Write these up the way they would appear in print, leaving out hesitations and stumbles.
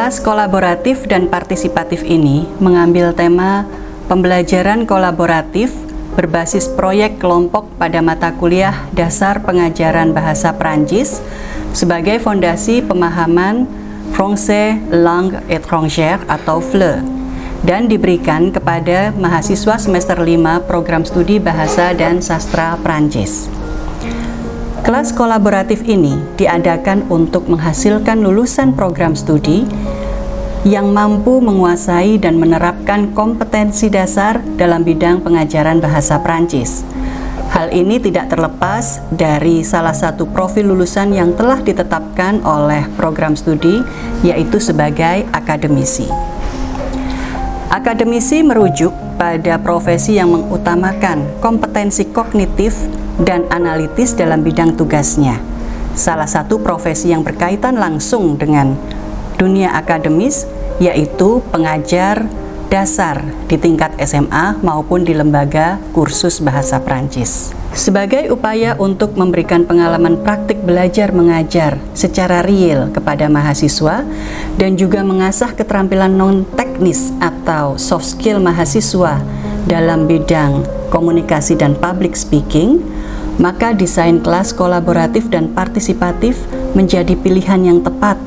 Kelas kolaboratif dan partisipatif ini mengambil tema pembelajaran kolaboratif berbasis proyek kelompok pada mata kuliah dasar pengajaran bahasa Prancis sebagai fondasi pemahaman Français Langue Étrangère atau FLE dan diberikan kepada mahasiswa semester 5 program studi bahasa dan sastra Prancis. Kelas kolaboratif ini diadakan untuk menghasilkan lulusan program studi yang mampu menguasai dan menerapkan kompetensi dasar dalam bidang pengajaran bahasa Prancis. Hal ini tidak terlepas dari salah satu profil lulusan yang telah ditetapkan oleh program studi, yaitu sebagai akademisi. Akademisi merujuk pada profesi yang mengutamakan kompetensi kognitif dan analitis dalam bidang tugasnya. Salah satu profesi yang berkaitan langsung dengan dunia akademis yaitu pengajar dasar di tingkat SMA maupun di lembaga kursus bahasa Prancis. Sebagai upaya untuk memberikan pengalaman praktik belajar mengajar secara real kepada mahasiswa dan juga mengasah keterampilan non-teknis atau soft skill mahasiswa dalam bidang komunikasi dan public speaking, maka desain kelas kolaboratif dan partisipatif menjadi pilihan yang tepat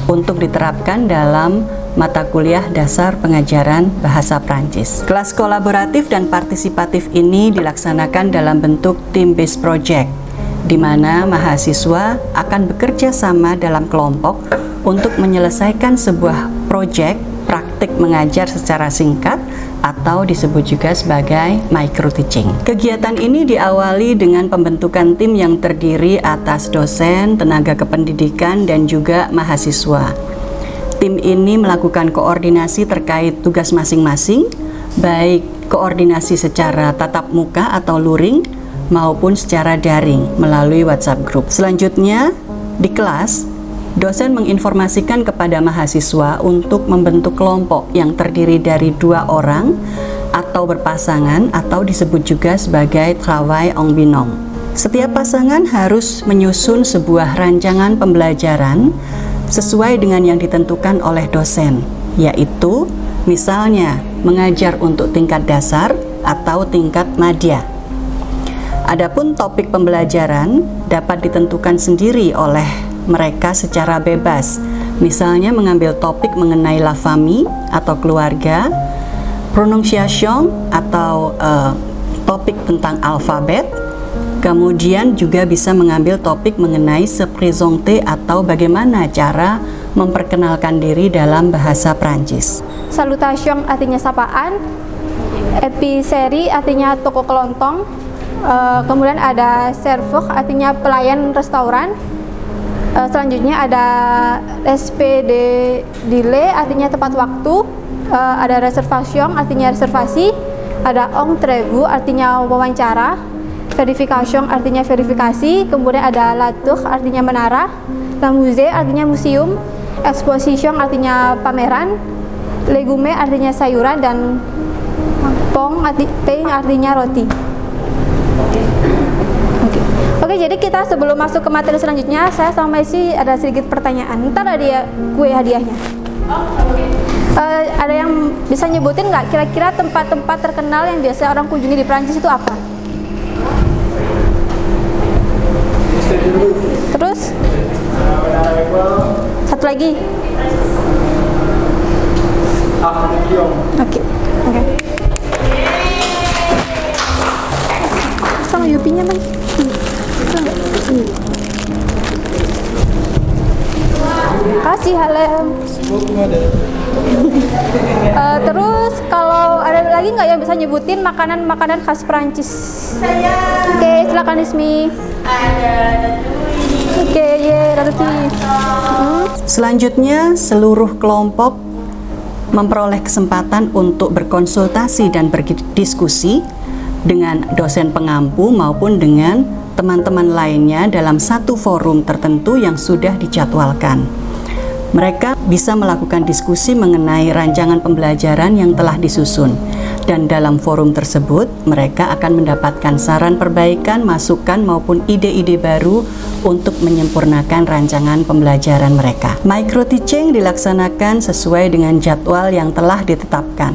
untuk diterapkan dalam mata kuliah dasar pengajaran bahasa Prancis. Kelas kolaboratif dan partisipatif ini dilaksanakan dalam bentuk team-based project, di mana mahasiswa akan bekerja sama dalam kelompok untuk menyelesaikan sebuah proyek praktik mengajar secara singkat atau disebut juga sebagai micro teaching. Kegiatan ini diawali dengan pembentukan tim yang terdiri atas dosen, tenaga kependidikan, dan juga mahasiswa. Tim ini melakukan koordinasi terkait tugas masing-masing, baik koordinasi secara tatap muka atau luring maupun secara daring melalui WhatsApp group. Selanjutnya, di kelas, dosen menginformasikan kepada mahasiswa untuk membentuk kelompok yang terdiri dari 2 orang atau berpasangan atau disebut juga sebagai travail en binôme. Setiap pasangan harus menyusun sebuah rancangan pembelajaran sesuai dengan yang ditentukan oleh dosen, yaitu misalnya mengajar untuk tingkat dasar atau tingkat madya. Adapun topik pembelajaran dapat ditentukan sendiri oleh mereka secara bebas, misalnya mengambil topik mengenai la famille atau keluarga, prononciation atau topik tentang alfabet, kemudian juga bisa mengambil topik mengenai se présenter atau bagaimana cara memperkenalkan diri dalam bahasa Prancis. Salutation artinya sapaan, épicerie artinya toko kelontong, kemudian ada serveur artinya pelayan restoran. Selanjutnya ada SPD artinya tepat waktu, ada reservation artinya reservasi, ada entrevue artinya wawancara, verification artinya verifikasi, kemudian ada la tour artinya menara, la musée artinya museum, exposition artinya pameran, legume artinya sayuran, dan pain artinya roti. Oke, jadi kita sebelum masuk ke materi selanjutnya, saya sama Messi ada sedikit pertanyaan. Ntar ada kue hadiahnya. Ada yang bisa nyebutin nggak kira-kira tempat-tempat terkenal yang biasa orang kunjungi di Prancis itu apa? Terus? Satu lagi? Oke. Sama Yupinya, Man. Kasih Halem. Terus kalau ada lagi nggak yang bisa nyebutin makanan khas Prancis? Oke, silakan Ismi. Oke, ratatouille. Selanjutnya, seluruh kelompok memperoleh kesempatan untuk berkonsultasi dan berdiskusi dengan dosen pengampu maupun dengan teman-teman lainnya dalam satu forum tertentu yang sudah dijadwalkan. Mereka bisa melakukan diskusi mengenai rancangan pembelajaran yang telah disusun, dan dalam forum tersebut mereka akan mendapatkan saran perbaikan, masukan maupun ide-ide baru untuk menyempurnakan rancangan pembelajaran mereka. Micro-teaching dilaksanakan sesuai dengan jadwal yang telah ditetapkan.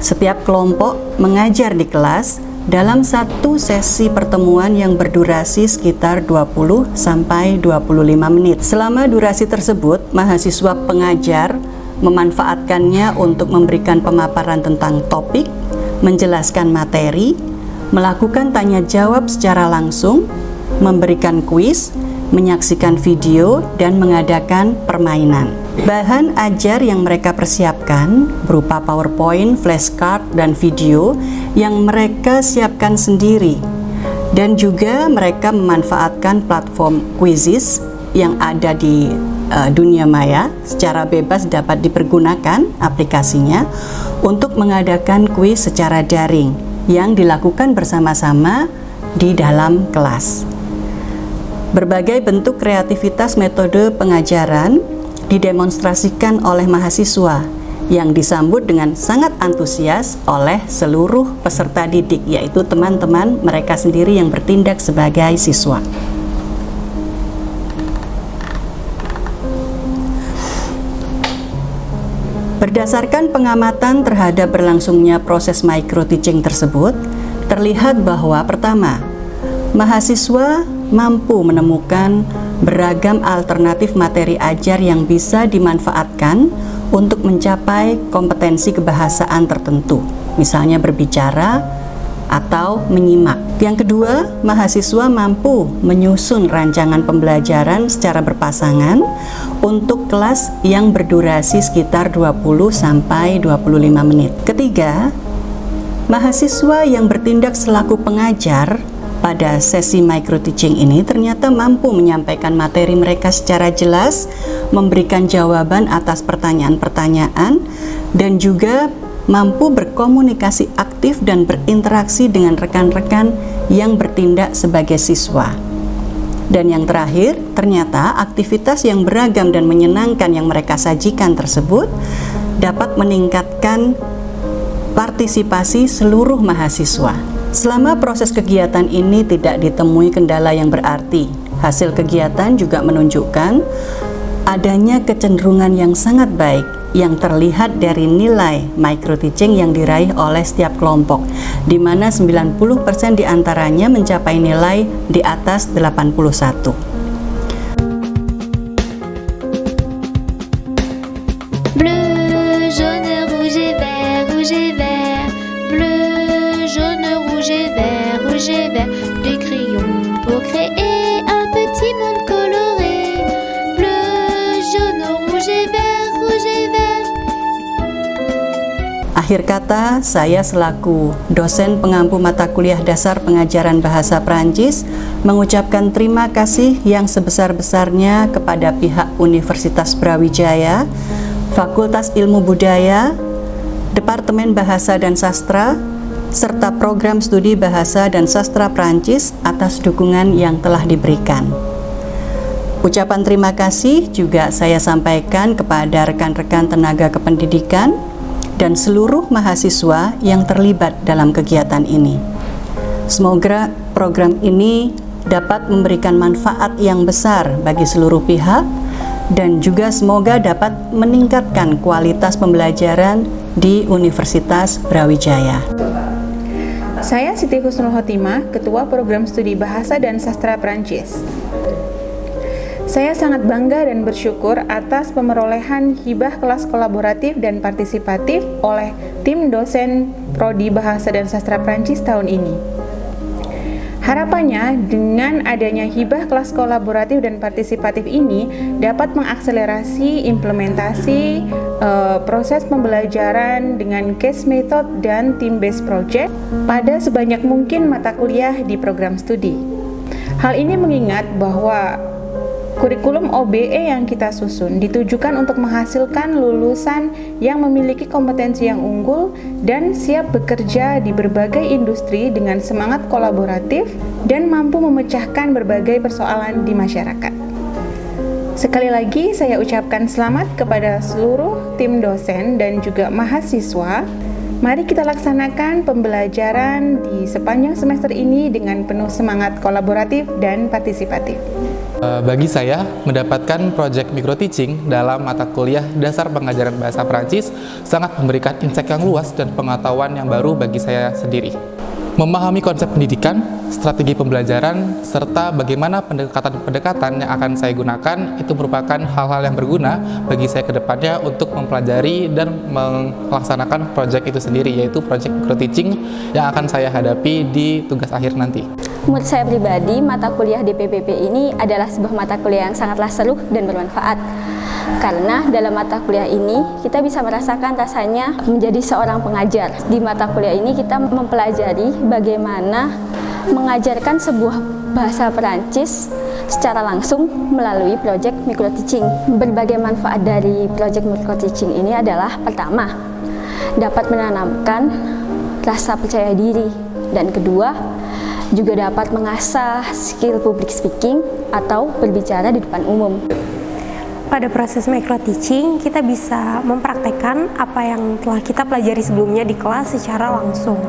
Setiap kelompok mengajar di kelas dalam satu sesi pertemuan yang berdurasi sekitar 20 sampai 25 menit. Selama durasi tersebut, mahasiswa pengajar memanfaatkannya untuk memberikan pemaparan tentang topik, menjelaskan materi, melakukan tanya jawab secara langsung, memberikan kuis, menyaksikan video, dan mengadakan permainan. Bahan ajar yang mereka persiapkan berupa PowerPoint, flashcard, dan video yang mereka siapkan sendiri. Dan juga mereka memanfaatkan platform Quizizz yang ada di dunia maya, secara bebas dapat dipergunakan aplikasinya untuk mengadakan kuis secara daring yang dilakukan bersama-sama di dalam kelas. Berbagai bentuk kreativitas metode pengajaran didemonstrasikan oleh mahasiswa yang disambut dengan sangat antusias oleh seluruh peserta didik, yaitu teman-teman mereka sendiri yang bertindak sebagai siswa. Berdasarkan pengamatan terhadap berlangsungnya proses micro-teaching tersebut, terlihat bahwa pertama, mahasiswa mampu menemukan beragam alternatif materi ajar yang bisa dimanfaatkan untuk mencapai kompetensi kebahasaan tertentu, misalnya berbicara atau menyimak. Yang kedua, mahasiswa mampu menyusun rancangan pembelajaran secara berpasangan untuk kelas yang berdurasi sekitar 20 sampai 25 menit. Ketiga, mahasiswa yang bertindak selaku pengajar pada sesi micro-teaching ini ternyata mampu menyampaikan materi mereka secara jelas, memberikan jawaban atas pertanyaan-pertanyaan, dan juga mampu berkomunikasi aktif dan berinteraksi dengan rekan-rekan yang bertindak sebagai siswa. Dan yang terakhir, ternyata aktivitas yang beragam dan menyenangkan yang mereka sajikan tersebut dapat meningkatkan partisipasi seluruh mahasiswa. Selama proses kegiatan ini tidak ditemui kendala yang berarti. Hasil kegiatan juga menunjukkan adanya kecenderungan yang sangat baik yang terlihat dari nilai micro-teaching yang diraih oleh setiap kelompok, di mana 90% diantaranya mencapai nilai di atas 81. Bleu, jaune, rouge et vert, rouge et vert. Bleu, jaune, rouge et vert, rouge et vert. Des crayons pour créer un petit monde coloré. Bleu, jaune, rouge et vert, rouge et vert. Akhir kata, saya selaku dosen pengampu mata kuliah dasar pengajaran bahasa Prancis mengucapkan terima kasih yang sebesar-besarnya kepada pihak Universitas Brawijaya, Fakultas Ilmu Budaya, Departemen Bahasa dan Sastra, serta Program Studi Bahasa dan Sastra Prancis atas dukungan yang telah diberikan. Ucapan terima kasih juga saya sampaikan kepada rekan-rekan tenaga kependidikan dan seluruh mahasiswa yang terlibat dalam kegiatan ini. Semoga program ini dapat memberikan manfaat yang besar bagi seluruh pihak dan juga semoga dapat meningkatkan kualitas pembelajaran di Universitas Brawijaya. Saya Siti Husnul Khotimah, Ketua Program Studi Bahasa dan Sastra Prancis. Saya sangat bangga dan bersyukur atas pemerolehan hibah kelas kolaboratif dan partisipatif oleh tim dosen Prodi Bahasa dan Sastra Prancis tahun ini. Harapannya, dengan adanya hibah kelas kolaboratif dan partisipatif ini dapat mengakselerasi implementasi proses pembelajaran dengan case method dan team-based project pada sebanyak mungkin mata kuliah di program studi. Hal ini mengingat bahwa kurikulum OBE yang kita susun ditujukan untuk menghasilkan lulusan yang memiliki kompetensi yang unggul dan siap bekerja di berbagai industri dengan semangat kolaboratif dan mampu memecahkan berbagai persoalan di masyarakat. Sekali lagi saya ucapkan selamat kepada seluruh tim dosen dan juga mahasiswa. Mari kita laksanakan pembelajaran di sepanjang semester ini dengan penuh semangat kolaboratif dan partisipatif. Bagi saya, mendapatkan proyek micro teaching dalam mata kuliah dasar pengajaran bahasa Prancis sangat memberikan insight yang luas dan pengetahuan yang baru bagi saya sendiri. Memahami konsep pendidikan, strategi pembelajaran, serta bagaimana pendekatan-pendekatan yang akan saya gunakan itu merupakan hal-hal yang berguna bagi saya ke depannya untuk mempelajari dan melaksanakan proyek itu sendiri, yaitu proyek micro teaching yang akan saya hadapi di tugas akhir nanti. Menurut saya pribadi, mata kuliah DPPP ini adalah sebuah mata kuliah yang sangatlah seru dan bermanfaat. Karena dalam mata kuliah ini, kita bisa merasakan rasanya menjadi seorang pengajar. Di mata kuliah ini kita mempelajari bagaimana mengajarkan sebuah bahasa Perancis secara langsung melalui proyek micro teaching. Berbagai manfaat dari proyek micro teaching ini adalah pertama, dapat menanamkan rasa percaya diri, dan kedua, juga dapat mengasah skill public speaking atau berbicara di depan umum. Pada proses micro teaching, kita bisa mempraktekkan apa yang telah kita pelajari sebelumnya di kelas secara langsung.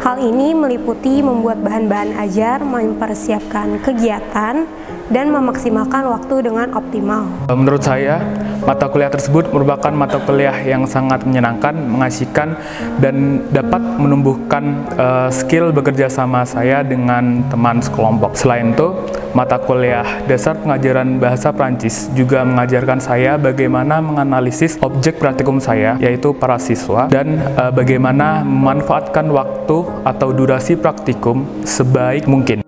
Hal ini meliputi membuat bahan-bahan ajar, mempersiapkan kegiatan, dan memaksimalkan waktu dengan optimal. Menurut saya, mata kuliah tersebut merupakan mata kuliah yang sangat menyenangkan, mengasihkan, dan dapat menumbuhkan skill bekerja sama saya dengan teman sekelompok. Selain itu, mata kuliah dasar pengajaran bahasa Prancis juga mengajarkan saya bagaimana menganalisis objek praktikum saya, yaitu para siswa, dan bagaimana memanfaatkan waktu atau durasi praktikum sebaik mungkin.